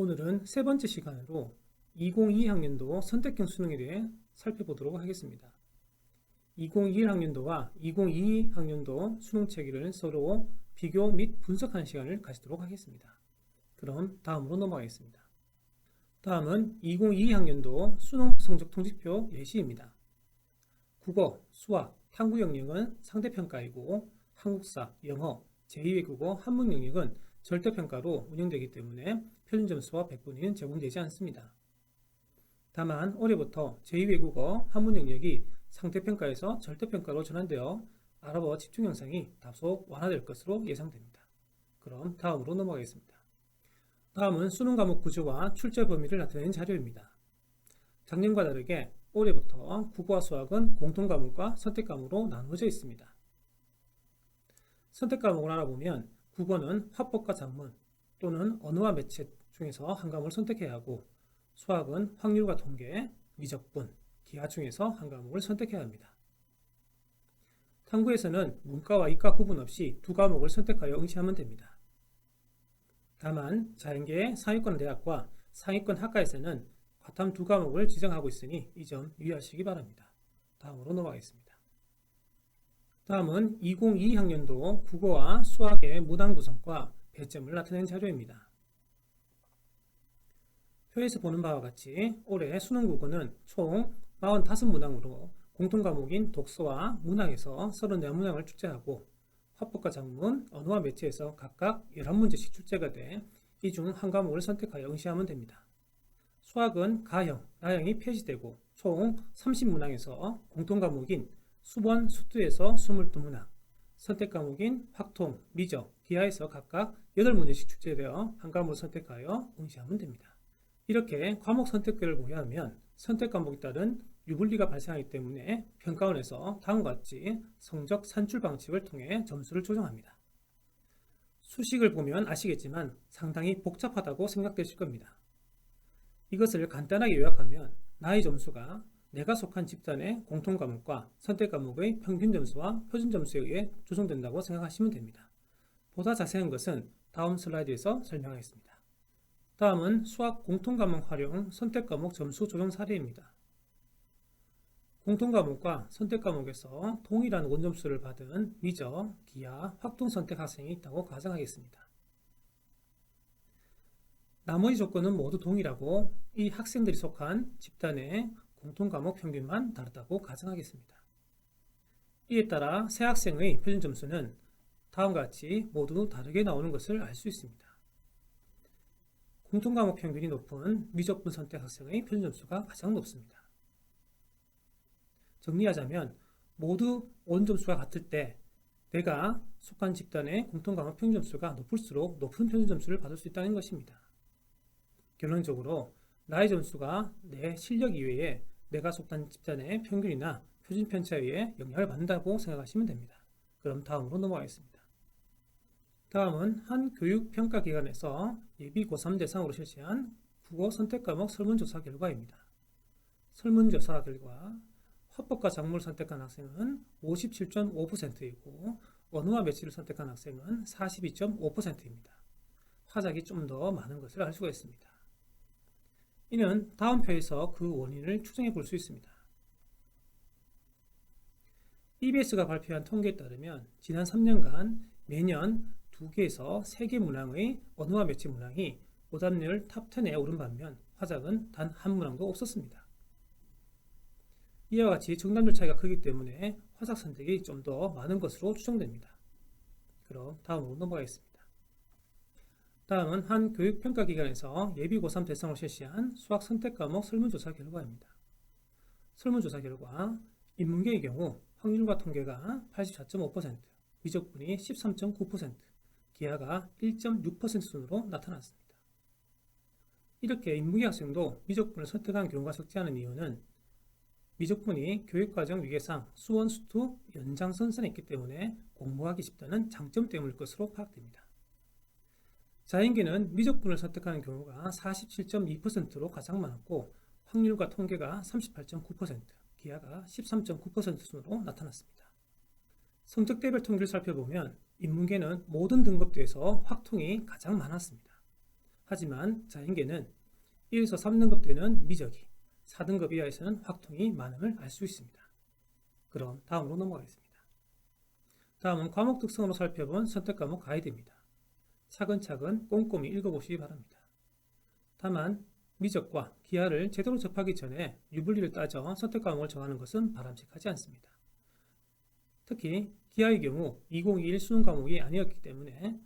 오늘은 세 번째 시간으로 2022학년도 선택형 수능에 대해 살펴보도록 하겠습니다. 2021학년도와 2022학년도 수능 체계를 서로 비교 및 분석하는 시간을 가지도록 하겠습니다. 그럼 다음으로 넘어가겠습니다. 다음은 2022학년도 수능 성적 통지표 예시입니다. 국어, 수학, 탐구 영역은 상대평가이고 한국사, 영어, 제2외국어, 한문 영역은 절대평가로 운영되기 때문에 표준점수와 백분위는 제공되지 않습니다. 다만 올해부터 제2외국어, 한문 영역이 상대평가에서 절대평가로 전환되어 아랍어 집중 영상이 다소 완화될 것으로 예상됩니다. 그럼 다음으로 넘어가겠습니다. 다음은 수능 과목 구조와 출제 범위를 나타내는 자료입니다. 작년과 다르게 올해부터 국어와 수학은 공통과목과 선택과목으로 나누어져 있습니다. 선택과목을 알아보면 국어는 화법과 작문 또는 언어와 매체 중에서 한 과목을 선택해야 하고 수학은 확률과 통계, 미적분, 기하 중에서 한 과목을 선택해야 합니다. 탐구에서는 문과와 이과 구분 없이 두 과목을 선택하여 응시하면 됩니다. 다만 자연계의 상위권 대학과 상위권 학과에서는 과탐 두 과목을 지정하고 있으니 이 점 유의하시기 바랍니다. 다음으로 넘어가겠습니다. 다음은 2022학년도 국어와 수학의 문항 구성과 배점을 나타낸 자료입니다. 표에서 보는 바와 같이 올해 수능 국어는 총 45문항으로 공통과목인 독서와 문학에서 34문항을 출제하고 화법과 작문, 언어와 매체에서 각각 11문제씩 출제가 돼 이 중 한 과목을 선택하여 응시하면 됩니다. 수학은 가형, 나형이 폐지되고 총 30문항에서 공통과목인 수번, 수투에서 22문항, 선택과목인 확통, 미적, 기하에서 각각 8문제씩 출제되어 한 과목을 선택하여 응시하면 됩니다. 이렇게 과목 선택권을 보유하면 선택과목에 따른 유불리가 발생하기 때문에 평가원에서 다음과 같이 성적 산출 방식을 통해 점수를 조정합니다. 수식을 보면 아시겠지만 상당히 복잡하다고 생각되실 겁니다. 이것을 간단하게 요약하면 나의 점수가 내가 속한 집단의 공통과목과 선택과목의 평균점수와 표준점수에 의해 조정된다고 생각하시면 됩니다. 보다 자세한 것은 다음 슬라이드에서 설명하겠습니다. 다음은 수학 공통과목 활용 선택과목 점수 조정 사례입니다. 공통과목과 선택과목에서 동일한 원점수를 받은 미적, 기하, 확통 선택 학생이 있다고 가정하겠습니다. 나머지 조건은 모두 동일하고 이 학생들이 속한 집단의 공통과목 평균만 다르다고 가정하겠습니다. 이에 따라 세 학생의 표준점수는 다음과 같이 모두 다르게 나오는 것을 알 수 있습니다. 공통과목 평균이 높은 미적분 선택 학생의 표준점수가 가장 높습니다. 정리하자면 모두 원점수가 같을 때 내가 속한 집단의 공통과목 평균점수가 높을수록 높은 표준점수를 받을 수 있다는 것입니다. 결론적으로 나의 점수가 내 실력 이외에 내가 속한 집단의 평균이나 표준 편차에 의해 영향을 받는다고 생각하시면 됩니다. 그럼 다음으로 넘어가겠습니다. 다음은 한 교육평가기관에서 예비 고3 대상으로 실시한 국어 선택과목 설문조사 결과입니다. 설문조사 결과 화법과 작문을 선택한 학생은 57.5%이고 언어와 매체를 선택한 학생은 42.5%입니다. 화작이 좀 더 많은 것을 알 수가 있습니다. 이는 다음 표에서 그 원인을 추정해 볼 수 있습니다. EBS가 발표한 통계에 따르면 지난 3년간 매년 2개에서 3개 문항의 언어와 매체 문항이 오답률 탑10에 오른 반면 화작은 단 한 문항도 없었습니다. 이와 같이 정답률 차이가 크기 때문에 화작 선택이 좀 더 많은 것으로 추정됩니다. 그럼 다음으로 넘어가겠습니다. 다음은 한 교육평가기관에서 예비 고3 대상으로 실시한 수학 선택과목 설문조사 결과입니다. 설문조사 결과 인문계의 경우 확률과 통계가 84.5%, 미적분이 13.9%, 기하가 1.6% 순으로 나타났습니다. 이렇게 인문계 학생도 미적분을 선택한 경우가 적지 않은 이유는 미적분이 교육과정 위계상 수원, 수투, 연장선상에 있기 때문에 공부하기 쉽다는 장점 때문일 것으로 파악됩니다. 자연계는 미적분을 선택하는 경우가 47.2%로 가장 많았고 확률과 통계가 38.9%, 기하가 13.9% 순으로 나타났습니다. 성적대별 통계를 살펴보면 인문계는 모든 등급대에서 확통이 가장 많았습니다. 하지만 자연계는 1에서 3등급 되는 미적이, 4등급 이하에서는 확통이 많음을 알 수 있습니다. 그럼 다음으로 넘어가겠습니다. 다음은 과목 특성으로 살펴본 선택과목 가이드입니다. 차근차근 꼼꼼히 읽어보시기 바랍니다. 다만 미적과 기하를 제대로 접하기 전에 유불리를 따져 선택과목을 정하는 것은 바람직하지 않습니다. 특히 기하의 경우 2021 수능 과목이 아니었기 때문에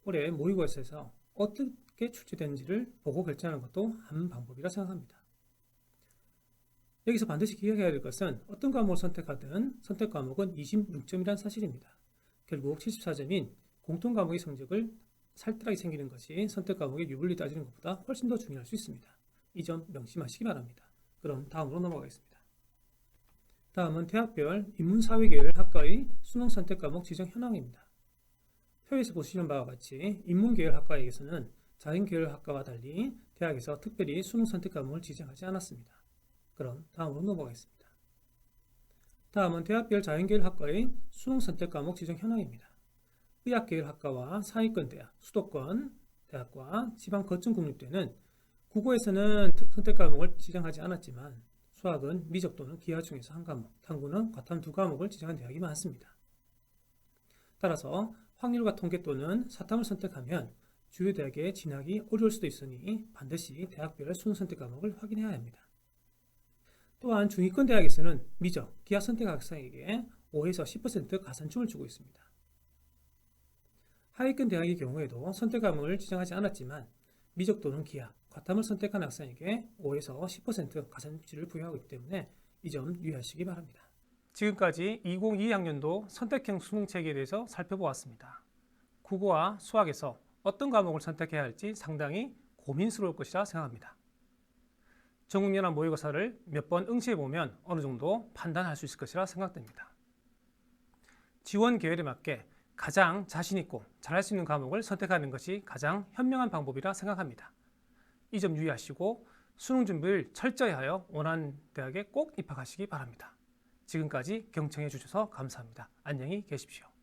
올해 모의고사에서 어떻게 출제되는지를 보고 결정하는 것도 한 방법이라 생각합니다. 여기서 반드시 기억해야 될 것은 어떤 과목을 선택하든 선택 과목은 26점이라는 사실입니다. 결국 74점인 공통 과목의 성적을 살뜰하게 챙기는 것이 선택 과목의 유불리 따지는 것보다 훨씬 더 중요할 수 있습니다. 이 점 명심하시기 바랍니다. 그럼 다음으로 넘어가겠습니다. 다음은 대학별 인문사회계열 학과의 수능 선택 과목 지정 현황입니다. 표에서 보시는 바와 같이 인문계열 학과에게서는 자연계열 학과와 달리 대학에서 특별히 수능 선택 과목을 지정하지 않았습니다. 그럼 다음으로 넘어가겠습니다. 다음은 대학별 자연계열 학과의 수능 선택 과목 지정 현황입니다. 의학계열 학과와 상위권 대학, 수도권 대학과 지방 거점 국립대는 국어에서는 선택 과목을 지정하지 않았지만 수학은 미적 또는 기하 중에서 한 과목, 탐구는 과탐 2과목을 지정한 대학이 많습니다. 따라서 확률과 통계 또는 사탐을 선택하면 주요 대학에 진학이 어려울 수도 있으니 반드시 대학별 수능 선택 과목을 확인해야 합니다. 또한 중위권 대학에서는 미적, 기하 선택 학생에게 5에서 10% 가산점을 주고 있습니다. 하위권 대학의 경우에도 선택 과목을 지정하지 않았지만 미적 또는 기하, 과탐을 선택한 학생에게 5에서 10% 가산점을 부여하고 있기 때문에 이 점 유의하시기 바랍니다. 지금까지 2022학년도 선택형 수능 체계에 대해서 살펴보았습니다. 국어와 수학에서 어떤 과목을 선택해야 할지 상당히 고민스러울 것이라 생각합니다. 전국연합 모의고사를 몇 번 응시해보면 어느 정도 판단할 수 있을 것이라 생각됩니다. 지원 계열에 맞게 가장 자신있고 잘할 수 있는 과목을 선택하는 것이 가장 현명한 방법이라 생각합니다. 이 점 유의하시고 수능 준비를 철저히 하여 원하는 대학에 꼭 입학하시기 바랍니다. 지금까지 경청해 주셔서 감사합니다. 안녕히 계십시오.